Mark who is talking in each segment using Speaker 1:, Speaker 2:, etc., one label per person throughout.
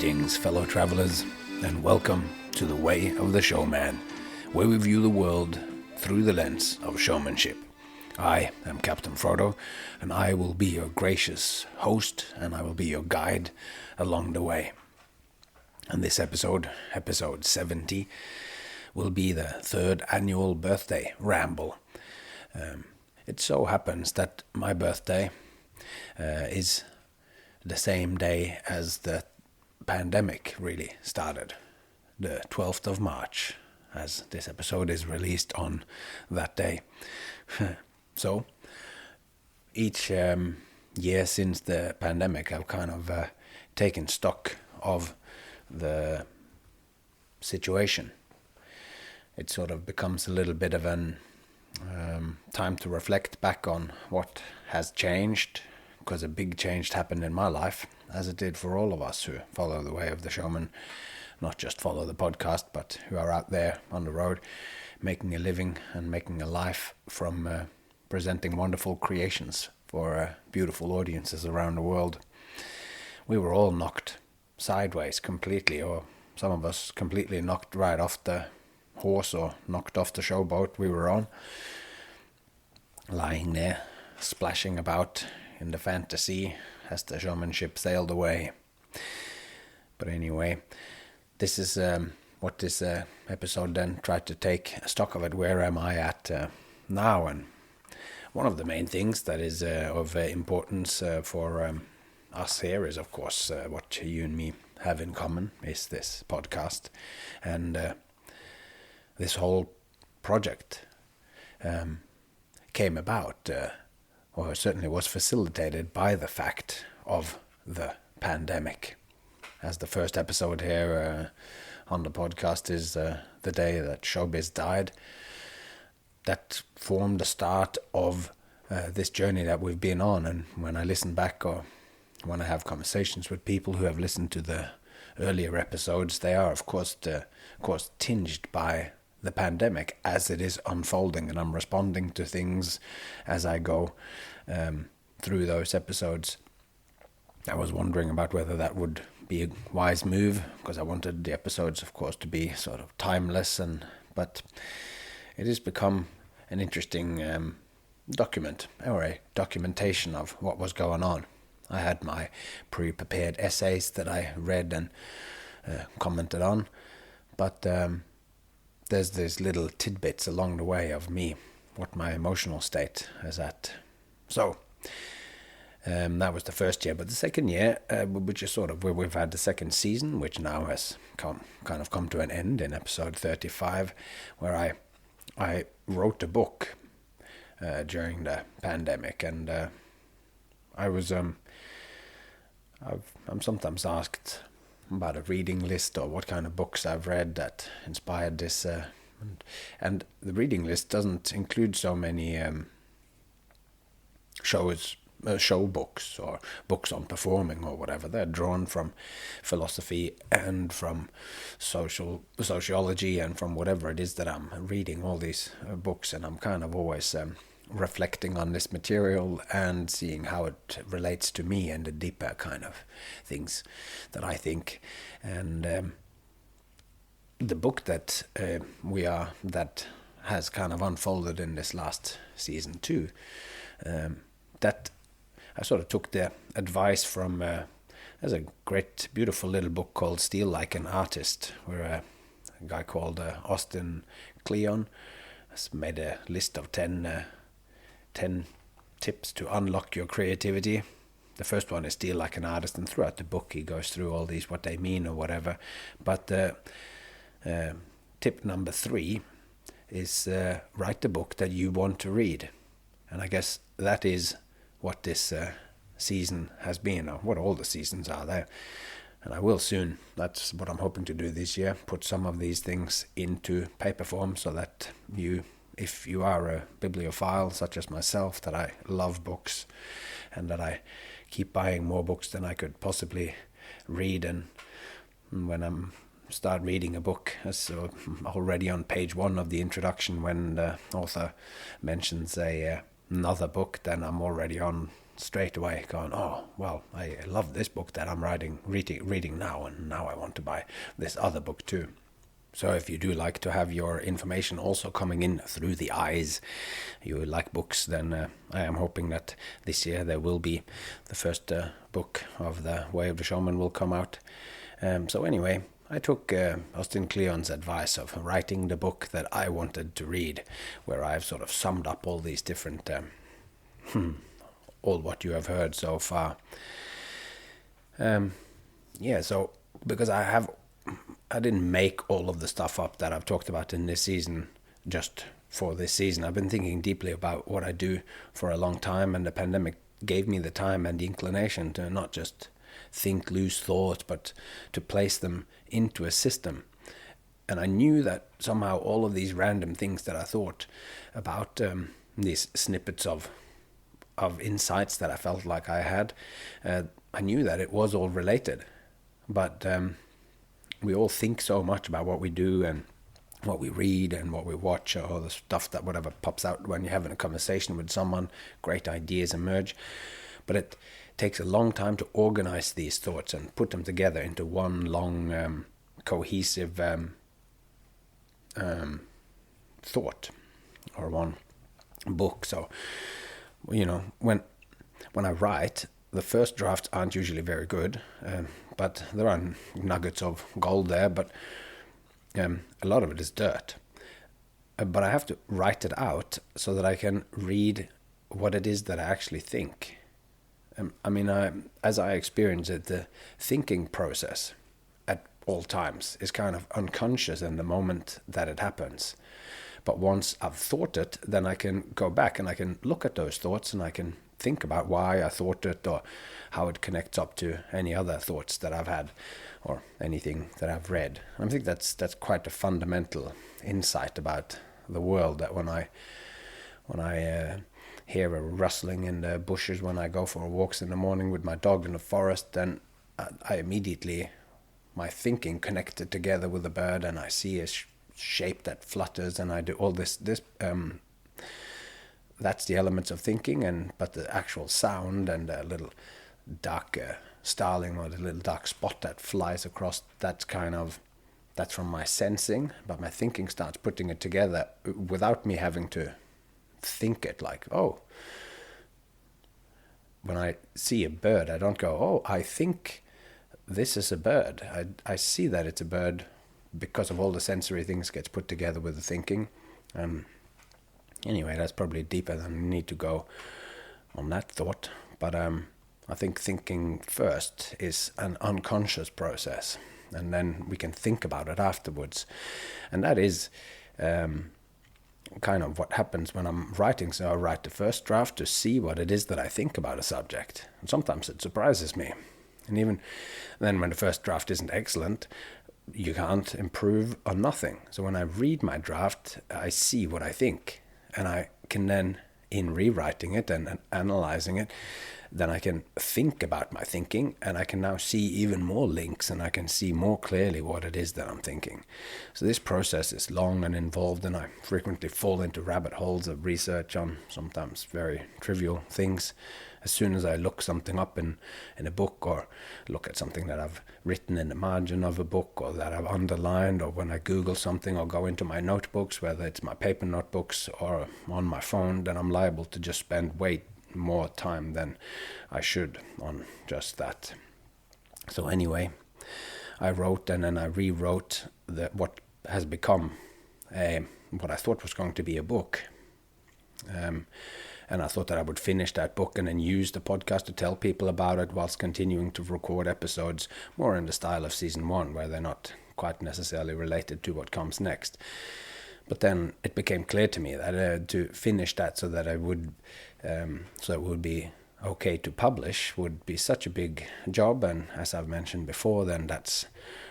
Speaker 1: Greetings, fellow travelers, and welcome to the Way of the Showman, where we view the world through the lens of showmanship. I am Captain Frodo, and I will be your gracious host, and I will be your guide along the way. And this episode 70, will be the third annual Birthday Ramble. It so happens that my birthday is the same day as the pandemic really started, the 12th of March, as this episode is released on that day. So, each year since the pandemic, I've kind of taken stock of the situation. It sort of becomes a little bit of an time to reflect back on what has changed, because a big change happened in my life, as it did for all of us who follow the way of the showman, not just follow the podcast, but who are out there on the road making a living and making a life from presenting wonderful creations for beautiful audiences around the world. We were all knocked sideways completely, or some of us completely knocked right off the horse or knocked off the showboat we were on, lying there, splashing about in the fantasy as the showmanship sailed away. But anyway, this is what this episode then tried to take stock of it. Where am I at now? And one of the main things that is of importance for us here is, of course, what you and me have in common is this podcast. And this whole project came about, or certainly was facilitated by the fact of the pandemic. As the first episode here on the podcast is the day that Showbiz died, that formed the start of this journey that we've been on. And when I listen back, or when I have conversations with people who have listened to the earlier episodes, they are of course tinged by the pandemic as it is unfolding, and I'm responding to things as I go through those episodes. I was wondering about whether that would be a wise move, because I wanted the episodes, of course, to be sort of timeless, but it has become an interesting document, or a documentation of what was going on. I had my pre-prepared essays that I read and commented on, but there's these little tidbits along the way of me, what my emotional state is at. So that was the first year, but the second year, which is sort of where we've had the second season, which now has come to an end in episode 35, where I wrote a book during the pandemic, and I was I'm sometimes asked about a reading list or what kind of books I've read that inspired this, and the reading list doesn't include so many show books or books on performing or whatever. They're drawn from philosophy and from sociology and from whatever it is that I'm reading, all these books, and I'm kind of always reflecting on this material and seeing how it relates to me and the deeper kind of things that I think. And the book that that has kind of unfolded in this last season too, that I sort of took the advice from there's a great beautiful little book called Steal Like an Artist, where a guy called Austin Kleon has made a list of 10 tips to unlock your creativity. The first one is Steal Like an Artist, and throughout the book he goes through all these, what they mean or whatever. But tip number 3 is write the book that you want to read. And I guess that is what this season has been, or what all the seasons are there. And I will soon, that's what I'm hoping to do this year, put some of these things into paper form, so that you, if you are a bibliophile such as myself, that I love books and that I keep buying more books than I could possibly read. And when I'm start reading a book, so already on page 1 of the introduction, when the author mentions another book, then I'm already on straight away going, oh, well, I love this book that I'm reading now, and now I want to buy this other book too. So if you do like to have your information also coming in through the eyes, you like books, then I am hoping that this year there will be the first book of The Way of the Showman will come out. So anyway, I took Austin Kleon's advice of writing the book that I wanted to read, where I've sort of summed up all these different, all what you have heard so far. So because I didn't make all of the stuff up that I've talked about in this season just for this season. I've been thinking deeply about what I do for a long time, and the pandemic gave me the time and the inclination to not just think loose thoughts, but to place them into a system. And I knew that somehow all of these random things that I thought about, these snippets of insights that I felt like I had, I knew that it was all related. But we all think so much about what we do and what we read and what we watch, or the stuff that whatever pops out when you're having a conversation with someone. Great ideas emerge, but it takes a long time to organize these thoughts and put them together into one long cohesive thought or one book. So when I write, the first drafts aren't usually very good, but there are nuggets of gold there, but a lot of it is dirt. But I have to write it out so that I can read what it is that I actually think. As I experience it, the thinking process at all times is kind of unconscious in the moment that it happens. But once I've thought it, then I can go back and I can look at those thoughts and I can think about why I thought it, or how it connects up to any other thoughts that I've had or anything that I've read. I think that's quite a fundamental insight about the world, that when I hear a rustling in the bushes when I go for walks in the morning with my dog in the forest, then I immediately, my thinking connected together with the bird, and I see a shape that flutters, and I do all this that's the elements of thinking, but the actual sound and the little dark starling or the little dark spot that flies across, that's from my sensing, but my thinking starts putting it together without me having to think it. Like, oh, when I see a bird, I don't go, oh, I think this is a bird. I see that it's a bird because of all the sensory things gets put together with the thinking. Anyway, that's probably deeper than we need to go on that thought. But I think thinking first is an unconscious process, and then we can think about it afterwards. And that is kind of what happens when I'm writing. So I write the first draft to see what it is that I think about a subject. And sometimes it surprises me. And even then, when the first draft isn't excellent, you can't improve on nothing. So when I read my draft, I see what I think. And I can then, in rewriting it and analyzing it, then I can think about my thinking, and I can now see even more links, and I can see more clearly what it is that I'm thinking. So this process is long and involved, and I frequently fall into rabbit holes of research on sometimes very trivial things. As soon as I look something up in a book, or look at something that I've written in the margin of a book, or that I've underlined, or when I Google something or go into my notebooks, whether it's my paper notebooks or on my phone, then I'm liable to just spend way more time than I should on just that. So anyway, I wrote and then I rewrote what has become what I thought was going to be a book. And I thought that I would finish that book and then use the podcast to tell people about it, whilst continuing to record episodes more in the style of season 1, where they're not quite necessarily related to what comes next. But then it became clear to me that to finish that so that it would be okay to publish would be such a big job. And as I've mentioned before, then that's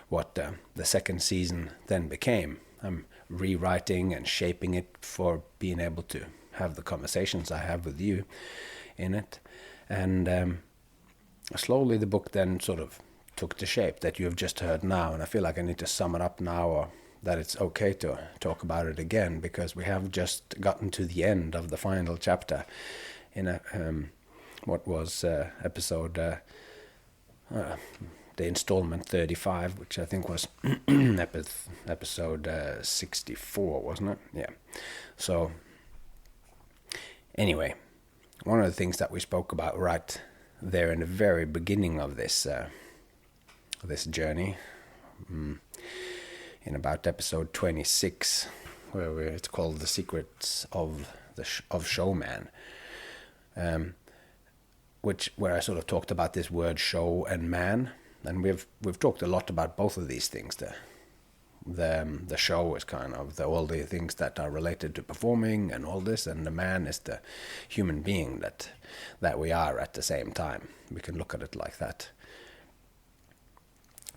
Speaker 1: what the second season then became. I'm rewriting and shaping it for being able to have the conversations I have with you in it. And slowly the book then sort of took the shape that you have just heard now. And I feel like I need to sum it up now, or that it's okay to talk about it again, because we have just gotten to the end of the final chapter in a what was episode the installment 35, which I think was episode 64, wasn't it? Yeah. So anyway, one of the things that we spoke about right there in the very beginning of this this journey, in about episode 26, where it's called "The Secrets of of Showman," where I sort of talked about this word "show" and "man," and we've talked a lot about both of these things. The show is kind of all the things that are related to performing and all this, and the man is the human being that we are at the same time. We can look at it like that.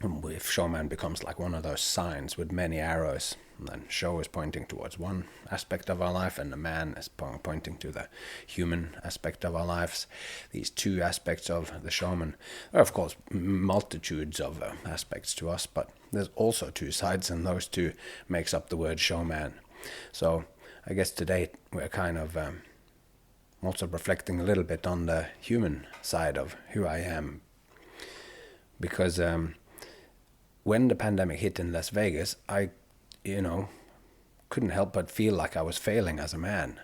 Speaker 1: If showman becomes like one of those signs with many arrows, then show is pointing towards one aspect of our life, and the man is pointing to the human aspect of our lives. These two aspects of the showman are, of course, multitudes of aspects to us, but there's also two sides, and those two makes up the word showman. So I guess today we're kind of also reflecting a little bit on the human side of who I am, because when the pandemic hit in Las Vegas, I, couldn't help but feel like I was failing as a man.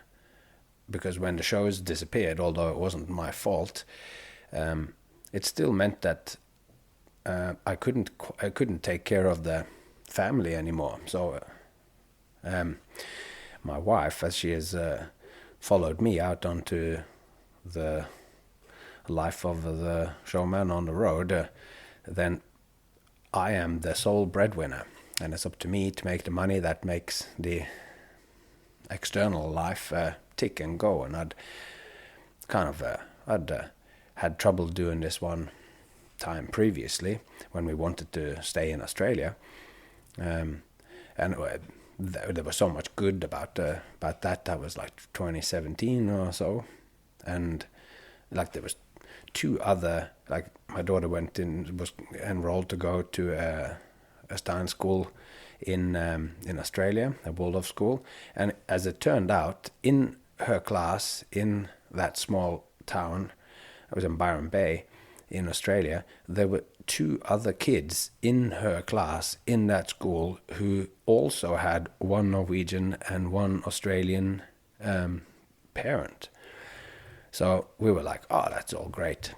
Speaker 1: Because when the shows disappeared, although it wasn't my fault, it still meant that I couldn't take care of the family anymore. So my wife, as she has followed me out onto the life of the showman on the road, then I am the sole breadwinner, and it's up to me to make the money that makes the external life tick and go. And I'd had trouble doing this one time previously when we wanted to stay in Australia, and there was so much good about that. That was like 2017 or so, and like there was two other, like my daughter was enrolled to go to a Stein school in Australia, a Waldorf school, and as it turned out, in her class in that small town, I was in Byron Bay in Australia, there were two other kids in her class in that school who also had one Norwegian and one Australian parent. So we were like, oh, that's all great.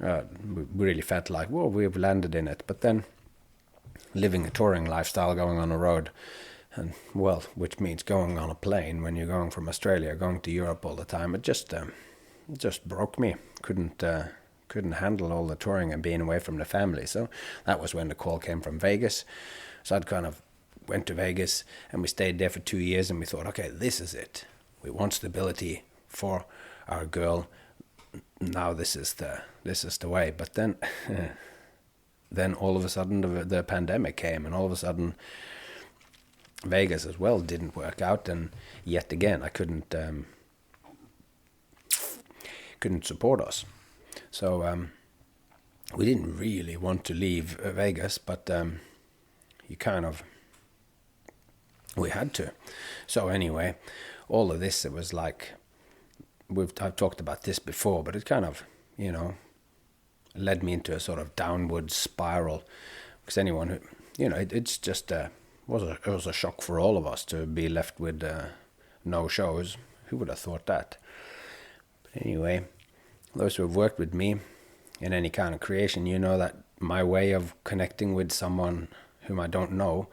Speaker 1: We really felt like, well, we've landed in it. But then living a touring lifestyle, going on a road, and well, which means going on a plane when you're going from Australia, going to Europe all the time, it just broke me. Couldn't handle all the touring and being away from the family. So that was when the call came from Vegas. So I'd kind of went to Vegas, and we stayed there for 2 years, and we thought, okay, this is it. We want stability for our girl. Now this is the way. But then then all of a sudden the pandemic came, and all of a sudden Vegas as well didn't work out, and yet again I couldn't support us. So we didn't really want to leave Vegas, but we had to. So anyway, all of this, it was like, I've talked about this before, but it kind of, led me into a sort of downward spiral. Because anyone who, it's just it was a shock for all of us to be left with no shows. Who would have thought that? But anyway, those who have worked with me in any kind of creation, that my way of connecting with someone whom I don't know,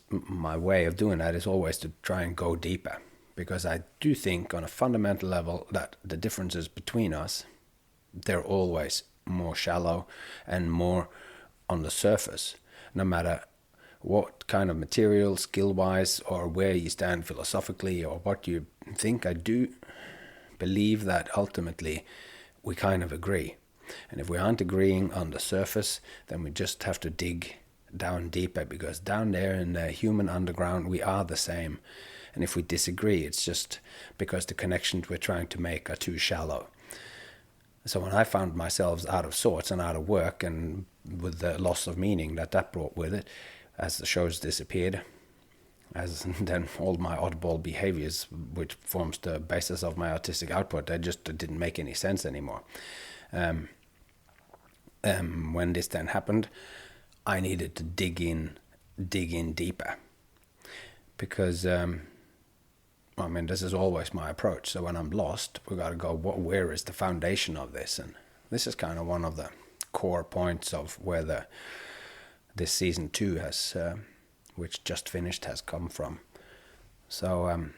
Speaker 1: my way of doing that is always to try and go deeper. Because I do think on a fundamental level that the differences between us, they're always more shallow and more on the surface, no matter what kind of material, skill-wise, or where you stand philosophically, or what you think. I do believe that ultimately we kind of agree. And if we aren't agreeing on the surface, then we just have to dig down deeper, because down there in the human underground, we are the same. And if we disagree, it's just because the connections we're trying to make are too shallow. So when I found myself out of sorts and out of work, and with the loss of meaning that brought with it, as the shows disappeared, as then all my oddball behaviors, which forms the basis of my artistic output, they just didn't make any sense anymore. When this then happened, I needed to dig in deeper, because this is always my approach. So when I'm lost, we got to go, where is the foundation of this? And this is kind of one of the core points of where this season 2 has, which just finished, has come from. So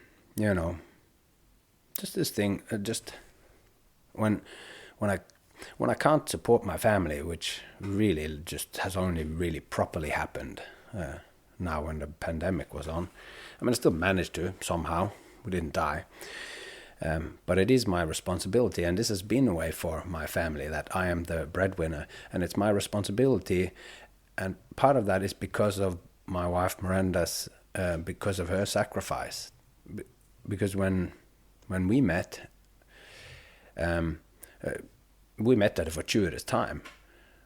Speaker 1: just this thing, just when I can't support my family, which really just has only really properly happened now when the pandemic was on. I still managed to somehow. We didn't die. But it is my responsibility, and this has been a way for my family, that I am the breadwinner, and it's my responsibility. And part of that is because of my wife Miranda's, because of her sacrifice. Because when we met at a fortuitous time.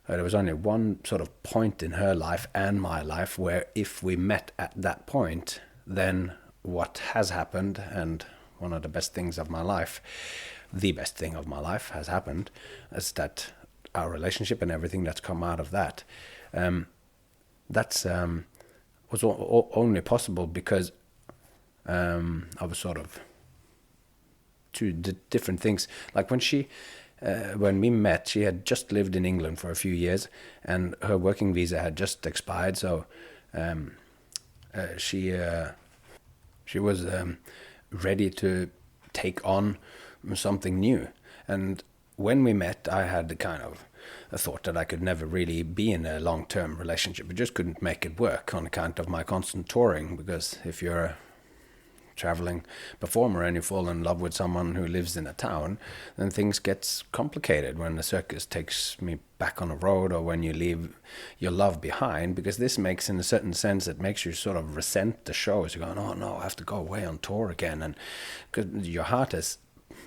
Speaker 1: There was only one sort of point in her life and my life where if we met at that point, then what has happened, and one of the best things of my life, the best thing of my life has happened, is that our relationship and everything that's come out of that, was only possible because of a sort of two different things. Like when we met, she had just lived in England for a few years, and her working visa had just expired. So she was ready to take on something new. And when we met, I had kind of a thought that I could never really be in a long-term relationship. I just couldn't make it work on account of my constant touring, because if you're a traveling performer and you fall in love with someone who lives in a town, then things get complicated when the circus takes me back on the road, or when you leave your love behind, because this makes, in a certain sense, it makes you sort of resent the shows. You're going, oh no, I have to go away on tour again, and because your heart is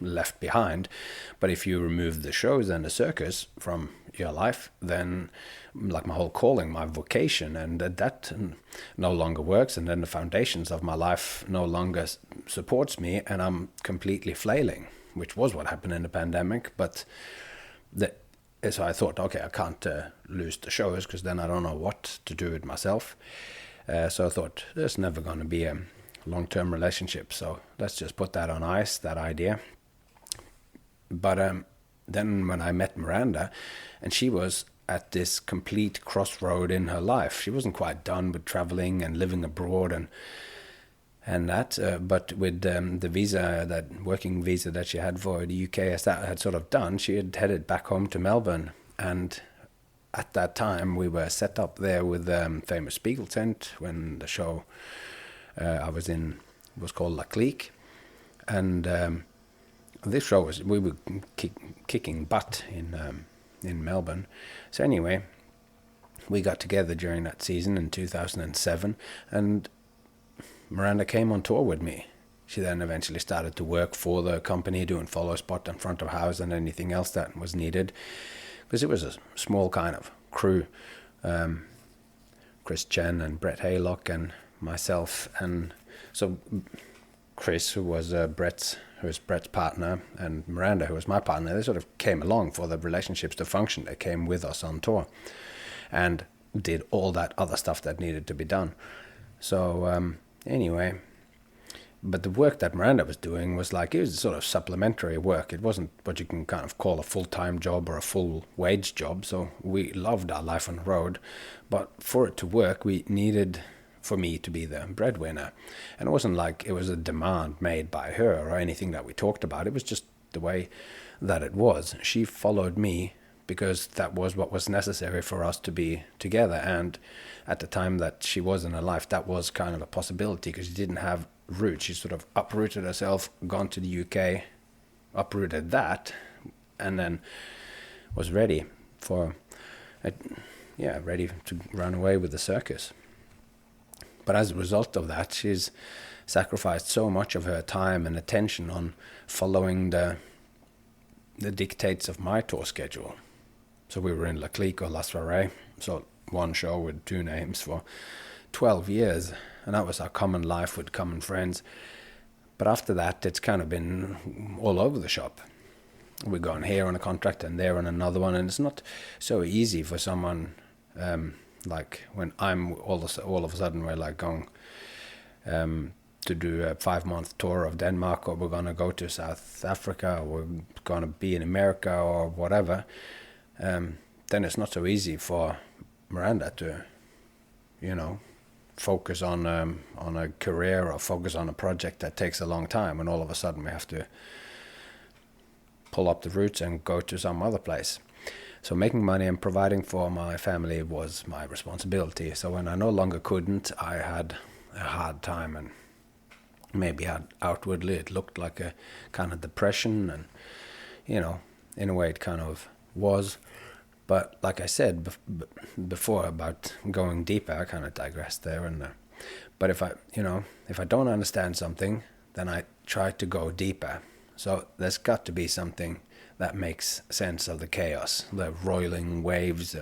Speaker 1: left behind. But if you remove the shows and the circus from your life, then like my whole calling, my vocation, and that no longer works, and then the foundations of my life no longer supports me, and I'm completely flailing, which was what happened in the pandemic. But so I thought, okay, I can't lose the shows, because then I don't know what to do with myself. So I thought, there's never going to be a long-term relationship, so let's just put that on ice, that idea. But then when I met Miranda, and she was at this complete crossroad in her life. She wasn't quite done with traveling and living abroad and that, but with the visa, that working visa that she had for the UK, as that had sort of done, she had headed back home to Melbourne. And at that time, we were set up there with famous Spiegel tent when the show I was in was called La Clique. And this show we were kicking butt in Melbourne. So anyway, we got together during that season in 2007, and Miranda came on tour with me. She then eventually started to work for the company, doing follow spot and front of house and anything else that was needed, because it was a small kind of crew. Chris Chen and Brett Haylock and myself, and so Chris, who was Brett's partner, and Miranda, who was my partner, they sort of came along for the relationships to function. They came with us on tour and did all that other stuff that needed to be done. So anyway, but the work that Miranda was doing was like, it was sort of supplementary work. It wasn't what you can kind of call a full-time job or a full-wage job. So we loved our life on the road, but for it to work, we needed for me to be the breadwinner. And it wasn't like it was a demand made by her or anything that we talked about. It was just the way that it was. She followed me because that was what was necessary for us to be together. And at the time that she was in her life, that was kind of a possibility, because she didn't have roots. She sort of uprooted herself, gone to the UK, uprooted that, and then was ready ready to run away with the circus. But as a result of that, she's sacrificed so much of her time and attention on following the dictates of my tour schedule. So we were in La Clique or La Soirée, so one show with two names for 12 years, and that was our common life with common friends. But after that, it's kind of been all over the shop. We're going here on a contract and there on another one, and it's not so easy for someone like when I'm all of a sudden we're like going to do a 5-month tour of Denmark, or we're going to go to South Africa, or we're going to be in America or whatever, then it's not so easy for Miranda to, focus on a career or focus on a project that takes a long time, and all of a sudden we have to pull up the roots and go to some other place. So making money and providing for my family was my responsibility. So when I no longer couldn't, I had a hard time, and maybe outwardly it looked like a kind of depression, and in a way it kind of was. But like I said before about going deeper, I kind of digressed there. But if I don't understand something, then I try to go deeper. So there's got to be something that makes sense of the chaos, the roiling waves.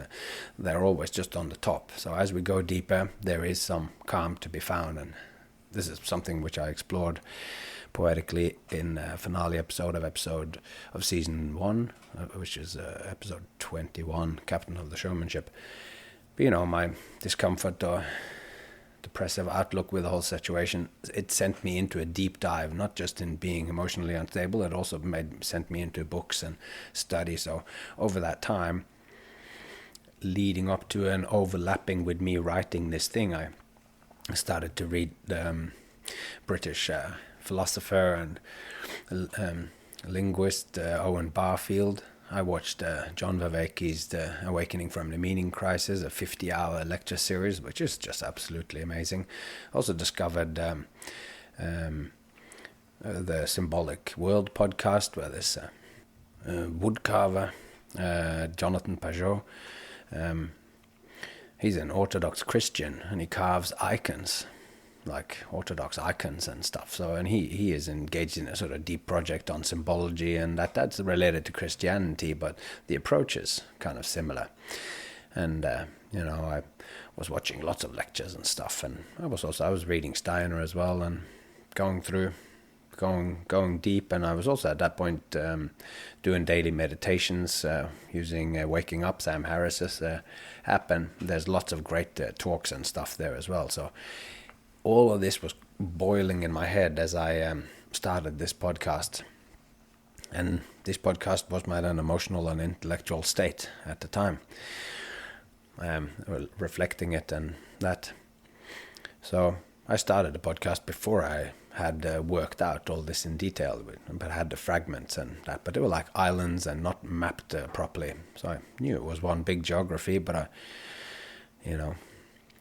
Speaker 1: They're always just on the top. So as we go deeper, there is some calm to be found, and this is something which I explored poetically in a finale episode of season 1, which is episode 21, Captain of the Showmanship. But my discomfort or depressive outlook with the whole situation, it sent me into a deep dive, not just in being emotionally unstable, it also sent me into books and study. So over that time, leading up to and overlapping with me writing this thing, I started to read British philosopher and linguist Owen Barfield. I watched John Vervaeke's The Awakening from the Meaning Crisis, a 50-hour lecture series, which is just absolutely amazing. Also discovered the Symbolic World podcast, where this woodcarver, Jonathan Pajot, he's an Orthodox Christian, and he carves icons, like Orthodox icons and stuff. So, and he is engaged in a sort of deep project on symbology, and that's related to Christianity, but the approach is kind of similar. And I was watching lots of lectures and stuff, and I was reading Steiner as well, and going deep. And I was also at that point doing daily meditations using Waking Up, Sam Harris's app, and there's lots of great talks and stuff there as well. So all of this was boiling in my head as I started this podcast. And this podcast was my own emotional and intellectual state at the time, reflecting it and that. So I started the podcast before I had worked out all this in detail, but I had the fragments and that. But they were like islands and not mapped properly. So I knew it was one big geography, but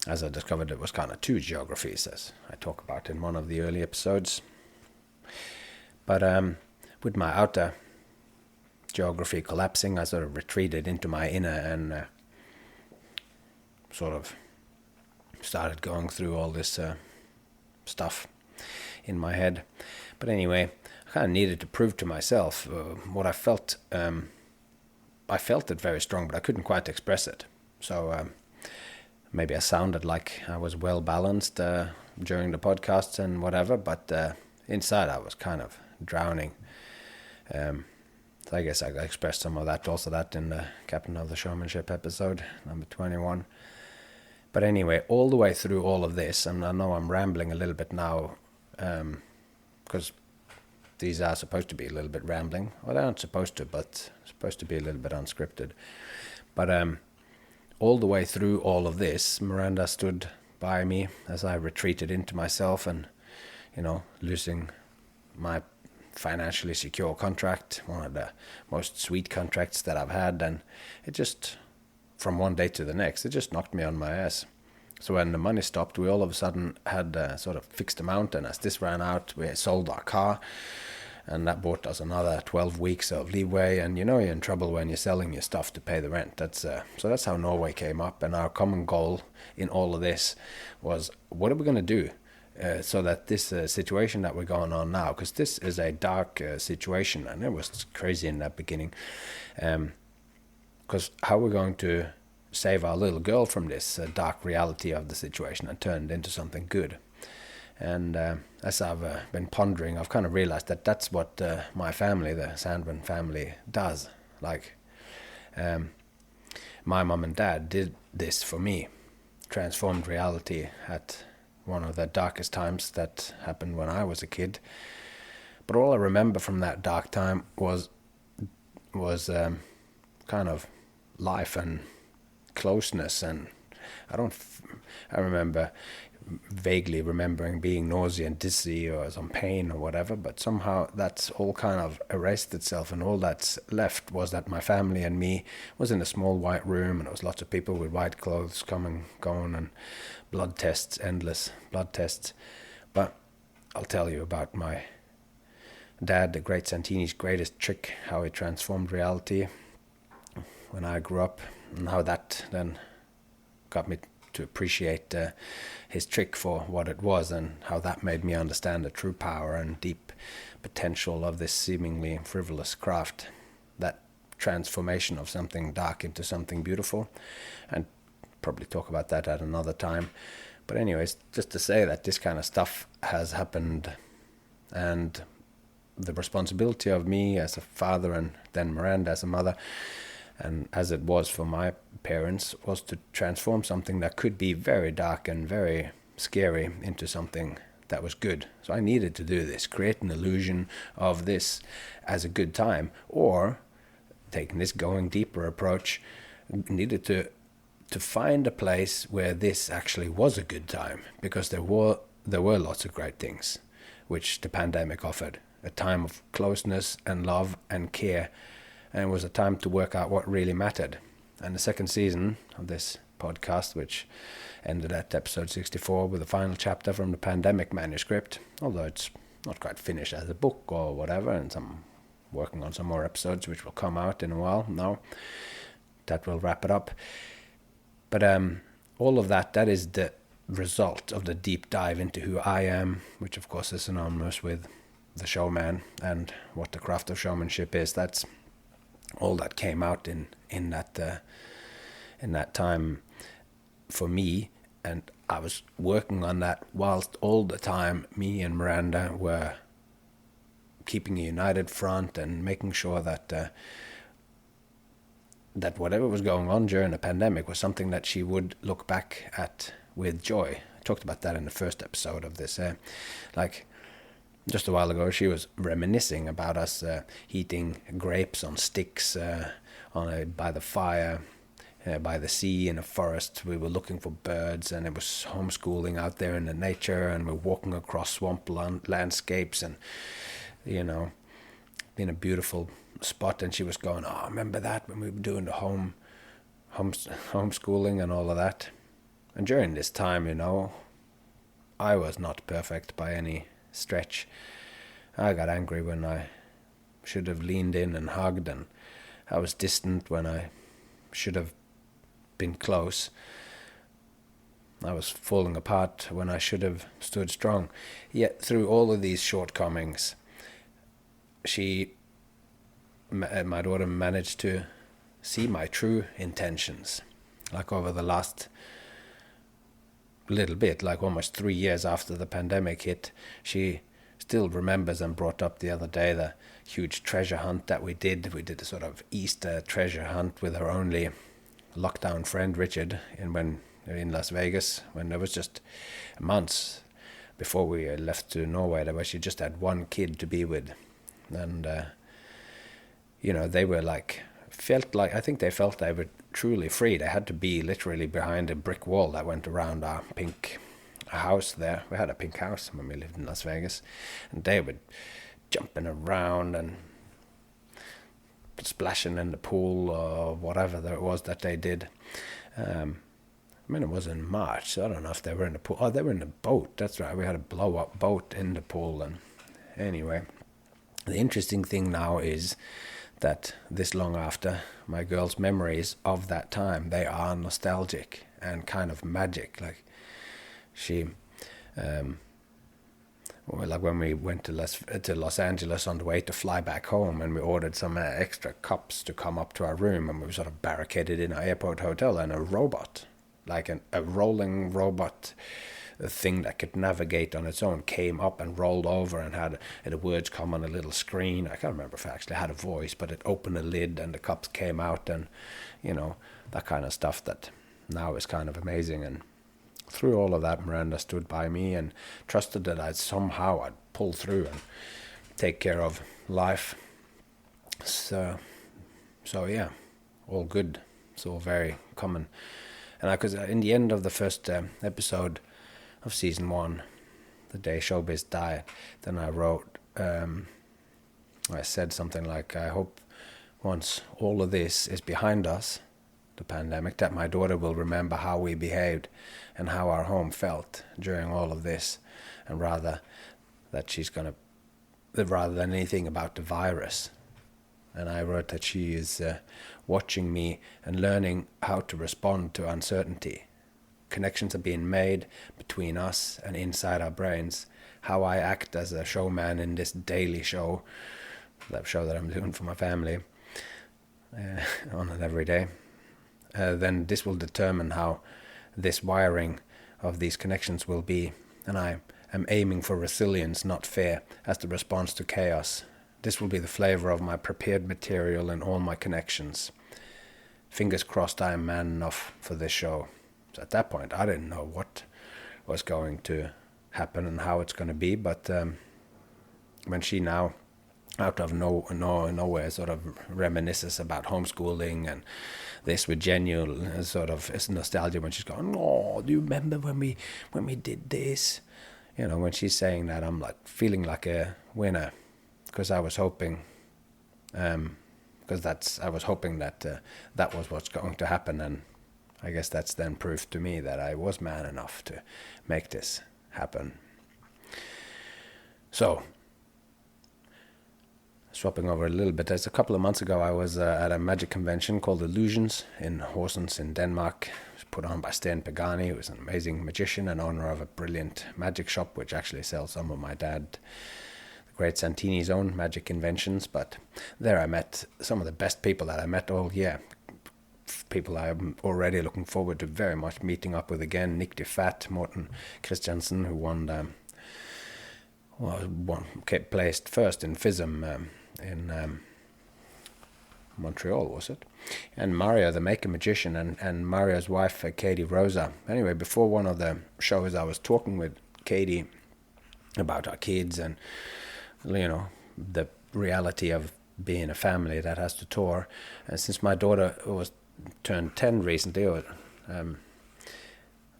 Speaker 1: as I discovered, it was kind of two geographies, as I talk about in one of the early episodes. But with my outer geography collapsing, I sort of retreated into my inner and sort of started going through all this stuff in my head. But anyway, I kind of needed to prove to myself what I felt. I felt it very strong, but I couldn't quite express it. So maybe I sounded like I was well balanced during the podcasts and whatever, but inside I was kind of drowning. So I guess I expressed some of that, also that in the Captain of the Showmanship episode, number 21. But anyway, all the way through all of this, and I know I'm rambling a little bit now, because these are supposed to be a little bit rambling. Well, they aren't supposed to, but supposed to be a little bit unscripted. But all the way through all of this, Miranda stood by me as I retreated into myself and, losing my financially secure contract, one of the most sweet contracts that I've had. And it just, from one day to the next, it just knocked me on my ass. So when the money stopped, we all of a sudden had sort of fixed amount, and as this ran out, we sold our car, and that bought us another 12 weeks of leeway. And you're in trouble when you're selling your stuff to pay the rent. So that's how Norway came up, and our common goal in all of this was, what are we going to do so that this situation that we're going on now, because this is a dark situation, and it was crazy in that beginning, because how we're going to save our little girl from this dark reality of the situation and turn it into something good. And as I've been pondering, I've kind of realized that that's what my family, the Sandman family, does. Like, my mom and dad did this for me, transformed reality at one of the darkest times that happened when I was a kid. But all I remember from that dark time was kind of life and closeness, and I remember vaguely remembering being nausea and dizzy or some pain or whatever, but somehow that's all kind of erased itself, and all that's left was that my family and me was in a small white room, and there was lots of people with white clothes coming, going, and blood tests, endless blood tests. But I'll tell you about my dad, the great Santini's greatest trick, how he transformed reality when I grew up, and how that then got me to appreciate his trick for what it was, and how that made me understand the true power and deep potential of this seemingly frivolous craft, that transformation of something dark into something beautiful. And probably talk about that at another time. But anyways, just to say that this kind of stuff has happened, and the responsibility of me as a father, and then Miranda as a mother, and as it was for my parents, was to transform something that could be very dark and very scary into something that was good. So I needed to do this, create an illusion of this as a good time, or, taking this going deeper approach, needed to find a place where this actually was a good time, because there were lots of great things which the pandemic offered. A time of closeness and love and care, and it was a time to work out what really mattered. And the second season of this podcast, which ended at episode 64 with the final chapter from the pandemic manuscript, although it's not quite finished as a book or whatever, and I'm working on some more episodes which will come out in a while now, that will wrap it up. But all of that is the result of the deep dive into who I am, which of course is synonymous with the showman and what the craft of showmanship is. That's all that came out in that time for me, and I was working on that whilst all the time me and Miranda were keeping a united front and making sure that that whatever was going on during the pandemic was something that she would look back at with joy. I talked about that in the first episode of this. Like, just a while ago, she was reminiscing about us heating grapes on sticks by the fire, by the sea in a forest. We were looking for birds, and it was homeschooling out there in the nature, and we're walking across swamp landscapes, and, you know, in a beautiful spot. And she was going, "Oh, remember that when we were doing the homeschooling and all of that?" And during this time, you know, I was not perfect by any stretch. I got angry when I should have leaned in and hugged, and I was distant when I should have been close. I was falling apart when I should have stood strong. Yet through all of these shortcomings, my daughter managed to see my true intentions. Like, over the last little bit, like almost 3 years after the pandemic hit, she still remembers and brought up the other day the huge treasure hunt that we did. We did a sort of Easter treasure hunt with her only lockdown friend Richard in Las Vegas, when there was just months before we left to Norway, where she just had one kid to be with. And you know, they were like, I think they felt they were truly free. They had to be literally behind a brick wall that went around our pink house there. We had a pink house when we lived in Las Vegas, and they were jumping around and splashing in the pool or whatever it was that they did. I mean, it was in March, so I don't know if they were in the pool. Oh, they were in the boat. That's right. We had a blow-up boat in the pool. And anyway, the interesting thing now is that this long after, my girl's memories of that time, they are nostalgic and kind of magic. Like, she Or like when we went to Los Angeles on the way to fly back home, and we ordered some extra cups to come up to our room, and we were sort of barricaded in our airport hotel, and a robot, like a rolling robot, a thing that could navigate on its own, came up and rolled over and had the words come on a little screen. I can't remember if it actually had a voice, but it opened a lid and the cups came out, and that kind of stuff that now is kind of amazing. And through all of that, Miranda stood by me and trusted that I'd pull through and take care of life. So yeah, all good. It's all very common. And because in the end of the first episode of season 1, the day Showbiz died, then I wrote, I said something like, I hope once all of this is behind us, the pandemic, that my daughter will remember how we behaved and how our home felt during all of this, and rather than anything about the virus. And I wrote that she is watching me and learning how to respond to uncertainty. Connections are being made between us and inside our brains. How I act as a showman in this daily show, that show that I'm doing for my family on an everyday. Then this will determine how this wiring of these connections will be. And I am aiming for resilience, not fear, as the response to chaos. This will be the flavor of my prepared material in all my connections. Fingers crossed I am man enough for this show. So at that point, I didn't know what was going to happen and how it's going to be. But when she now, out of nowhere, sort of reminisces about homeschooling and this with genuine sort of nostalgia, when she's going, "Oh, do you remember when we did this?" When she's saying that, I'm like feeling like a winner, because I was hoping, that that was what's going to happen, and I guess that's then proof to me that I was man enough to make this happen. So, swapping over a little bit, as a couple of months ago I was at a magic convention called Illusions in Horsens in Denmark. It was put on by Sten Pagani, who is an amazing magician and owner of a brilliant magic shop which actually sells some of my dad, the great Santini's own magic inventions. But there I met some of the best people that I met all year. People I'm already looking forward to very much meeting up with again. Nick DeFat, Morten Christiansen, who placed first in FISM in Montreal, was it? And Mario, the Maker Magician, and Mario's wife, Katie Rosa. Anyway, before one of the shows, I was talking with Katie about our kids and, the reality of being a family that has to tour. And since my daughter turned 10 recently,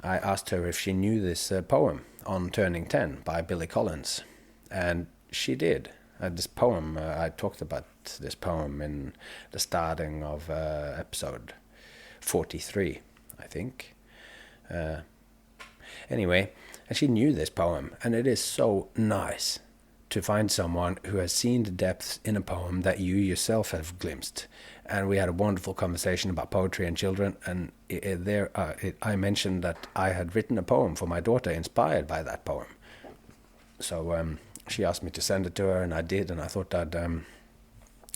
Speaker 1: I asked her if she knew this poem, On Turning 10, by Billy Collins. And she did. This poem, I talked about this poem in the starting of episode 43, I think. Anyway, and she knew this poem, and it is so nice to find someone who has seen the depths in a poem that you yourself have glimpsed. And we had a wonderful conversation about poetry and children, and I mentioned that I had written a poem for my daughter inspired by that poem. So she asked me to send it to her, and I did, and I thought I'd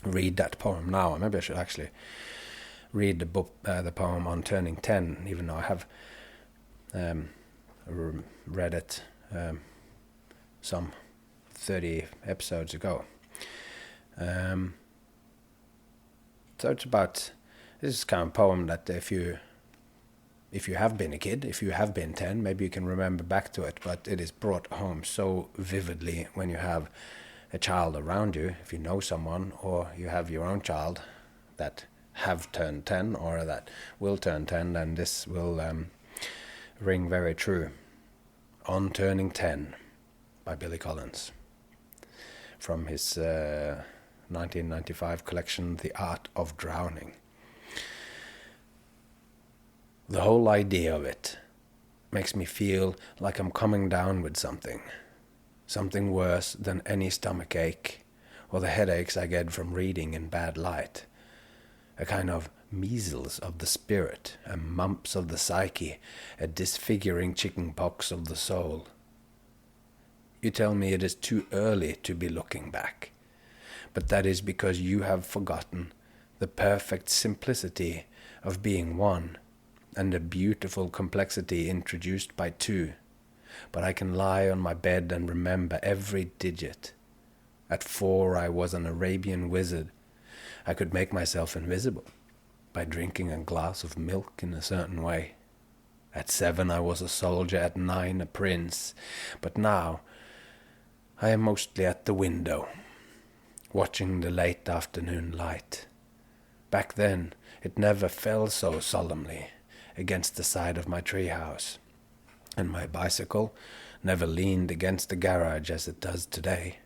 Speaker 1: read that poem now. Maybe I should actually read the poem On Turning 10, even though I have read it some 30 episodes ago. So it's about, this is kind of a poem that if you have been a kid, if you have been 10, maybe you can remember back to it, but it is brought home so vividly when you have a child around you, if you know someone or you have your own child that have turned 10 or that will turn 10, then this will ring very true. On Turning 10 by Billy Collins, from his 1995 collection, The Art of Drowning. The whole idea of it makes me feel like I'm coming down with something worse than any stomach ache or the headaches I get from reading in bad light. A kind of measles of the spirit, a mumps of the psyche, a disfiguring chicken pox of the soul. You tell me it is too early to be looking back, but that is because you have forgotten the perfect simplicity of being one and the beautiful complexity introduced by two. But I can lie on my bed and remember every digit. At 4 I was an Arabian wizard. I could make myself invisible by drinking a glass of milk in a certain way. At 7 I was a soldier, at 9 a prince. But now I am mostly at the window, watching the late afternoon light. Back then it never fell so solemnly against the side of my treehouse, and my bicycle never leaned against the garage as it does today,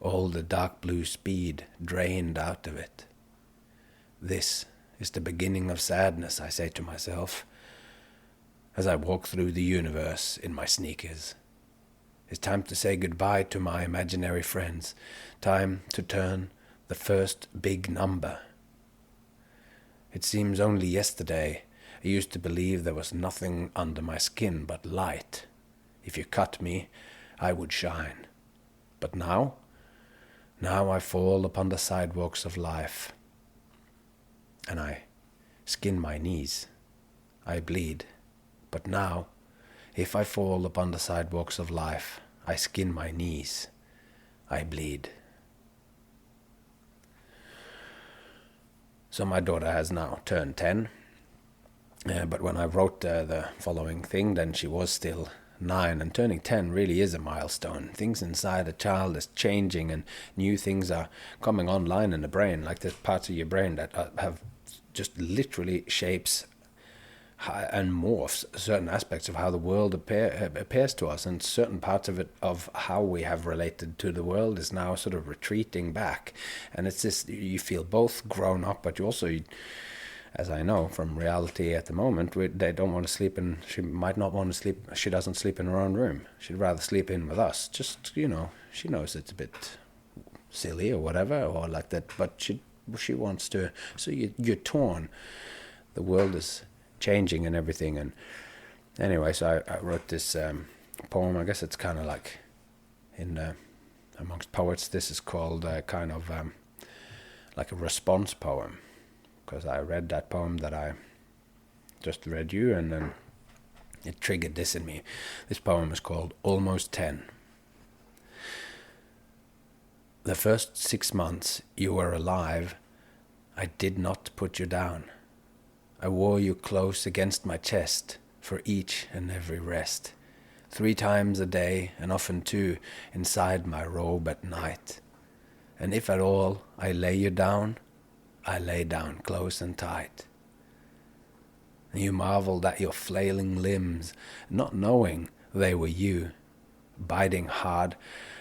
Speaker 1: all the dark blue speed drained out of it. This is the beginning of sadness, I say to myself, as I walk through the universe in my sneakers. It's time to say goodbye to my imaginary friends, time to turn the first big number. It seems only yesterday I used to believe there was nothing under my skin but light. If you cut me, I would shine. But now I fall upon the sidewalks of life, and I skin my knees. I bleed. But now, if I fall upon the sidewalks of life, I skin my knees. I bleed. So my daughter has now turned 10. But when I wrote the following thing, then she was still 9, and turning 10 really is a milestone. Things inside a child is changing, and new things are coming online in the brain, like there's parts of your brain that have just literally shapes and morphs certain aspects of how the world appears to us, and certain parts of it, of how we have related to the world, is now sort of retreating back. And it's this, you feel both grown up, but you also, as I know from reality at the moment, they don't want to sleep in, she might not want to sleep, she doesn't sleep in her own room. She'd rather sleep in with us. Just, she knows it's a bit silly or whatever, or like that, but she wants to. So you're torn. The world is changing and everything. And anyway, so I wrote this poem. I guess it's kind of like amongst poets, this is called kind of like a response poem, because I read that poem that I just read you, and then it triggered this in me. This poem is called Almost 10. The first 6 months you were alive, I did not put you down. I wore you close against my chest for each and every rest, 3 times a day, and often 2, inside my robe at night. And if at all I lay you down, I lay down close and tight. And you marveled at your flailing limbs, not knowing they were you. Biting hard,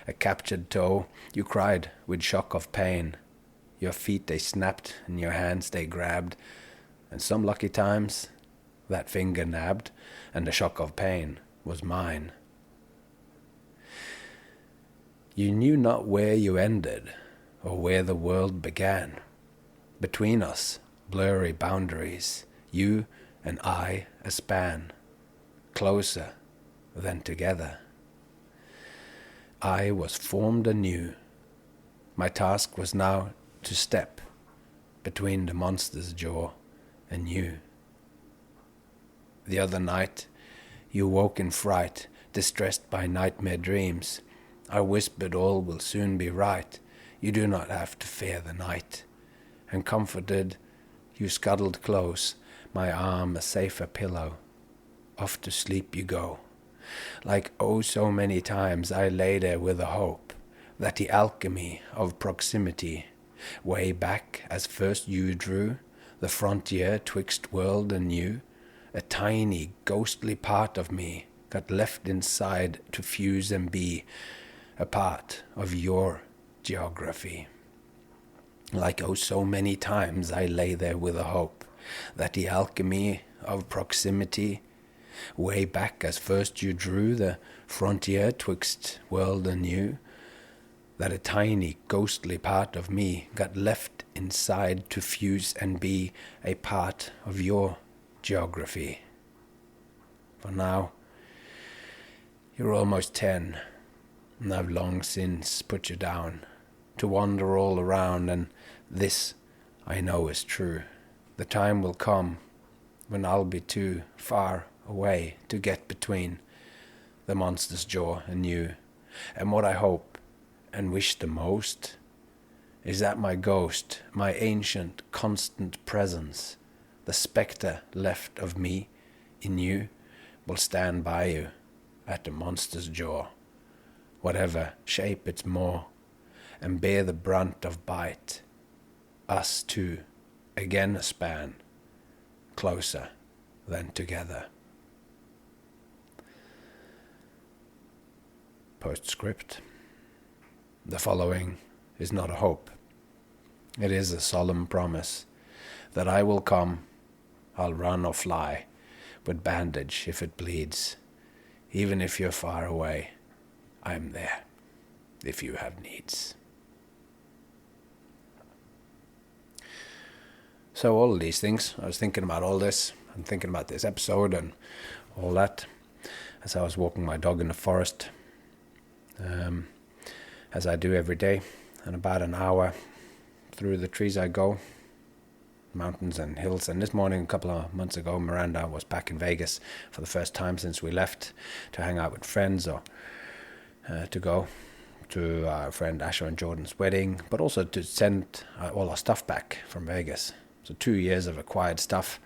Speaker 1: a captured toe, you cried with shock of pain. Your feet they snapped, and your hands they grabbed, and some lucky times that finger nabbed, and the shock of pain was mine. You knew not where you ended, or where the world began. Between us, blurry boundaries, you and I a span, closer than together. I was formed anew. My task was now to step between the monster's jaw and you. The other night, you woke in fright, distressed by nightmare dreams. I whispered all will soon be right. You do not have to fear the night. And comforted, you scuttled close, my arm a safer pillow. Off to sleep you go. Like oh so many times I lay there with a hope that the alchemy of proximity, way back as first you drew the frontier twixt world and you, a tiny ghostly part of me got left inside to fuse and be a part of your geography. Like oh so many times I lay there with a hope that the alchemy of proximity, way back as first you drew the frontier twixt world and you, that a tiny ghostly part of me got left inside to fuse and be a part of your geography. For now, you're almost 10, and I've long since put you down to wander all around, and this I know is true. The time will come when I'll be too far away to get between the monster's jaw and you. And what I hope and wish the most is that my ghost, my ancient constant presence, the spectre left of me in you, will stand by you at the monster's jaw, whatever shape its maw, and bear the brunt of bite, us two again a span, closer than together. Postscript. The following is not a hope. It is a solemn promise that I will come, I'll run or fly, with bandage if it bleeds. Even if you're far away, I'm there if you have needs. So all of these things, I was thinking about all this, and thinking about this episode and all that, as I was walking my dog in the forest, as I do every day, and about an hour through the trees I go, mountains and hills. And this morning, a couple of months ago, Miranda was back in Vegas for the first time since we left, to hang out with friends, or to go to our friend Asher and Jordan's wedding, but also to send all our stuff back from Vegas. So 2 years of acquired stuff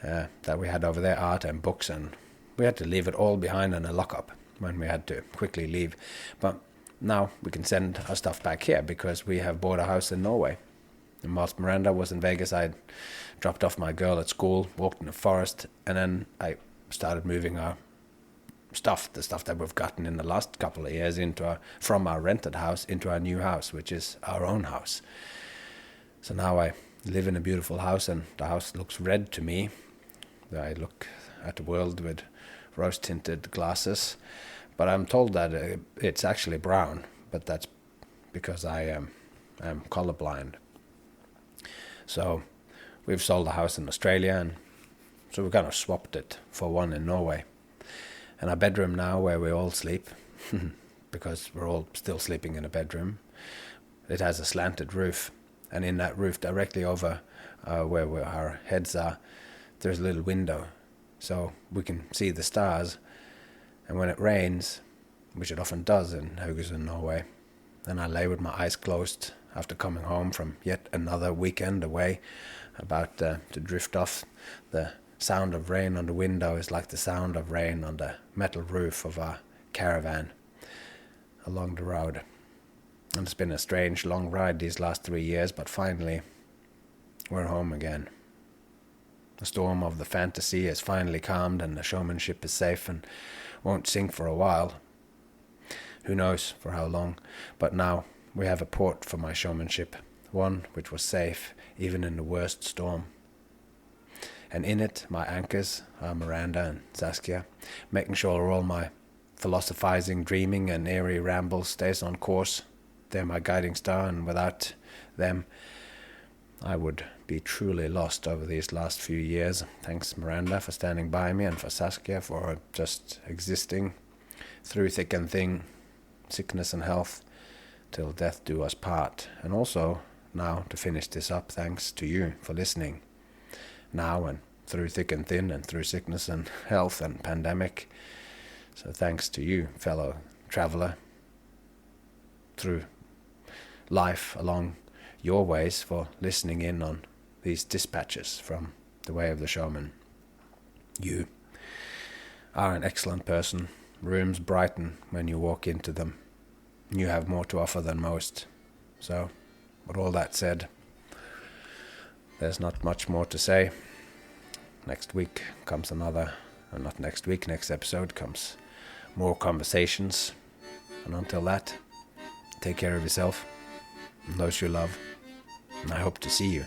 Speaker 1: that we had over there, art and books, and we had to leave it all behind in a lockup when we had to quickly leave. But now we can send our stuff back here because we have bought a house in Norway. And whilst Miranda was in Vegas, I dropped off my girl at school, walked in the forest, and then I started moving our stuff, the stuff that we've gotten in the last couple of years, from our rented house into our new house, which is our own house. So now I live in a beautiful house, and the house looks red to me. I look at the world with rose-tinted glasses, but I'm told that it's actually brown, but that's because I am colorblind. So we've sold a house in Australia, and so we kind of swapped it for one in Norway. And our bedroom now, where we all sleep, because we're all still sleeping in a bedroom, it has a slanted roof, and in that roof, directly over where our heads are, there's a little window, so we can see the stars. And when it rains, which it often does in Haugesund, Norway, and I lay with my eyes closed after coming home from yet another weekend away, about to drift off, the sound of rain on the window is like the sound of rain on the metal roof of our caravan along the road. And it's been a strange long ride these last 3 years, but finally we're home again. The storm of the fantasy is finally calmed, and the showmanship is safe and won't sink for a while. Who knows for how long, but now we have a port for my showmanship, one which was safe even in the worst storm. And in it, my anchors are Miranda and Saskia, making sure all my philosophizing, dreaming, and airy ramble stays on course. They're my guiding star, and without them, I would be truly lost over these last few years. Thanks, Miranda, for standing by me, and for Saskia for just existing through thick and thin, sickness and health, till death do us part. And also, now, to finish this up, thanks to you for listening. Now, and through thick and thin, and through sickness and health and pandemic. So thanks to you, fellow traveler, through life along your ways, for listening in on these dispatches from the Way of the Showman. You are an excellent person. Rooms brighten when you walk into them. You have more to offer than most. So, with all that said, there's not much more to say. Next week comes another, or not next week, next episode comes more conversations. And until that, take care of yourself and those you love. And I hope to see you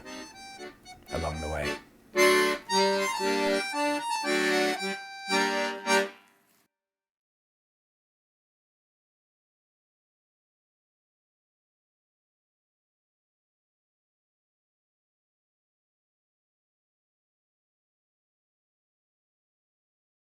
Speaker 1: along the way.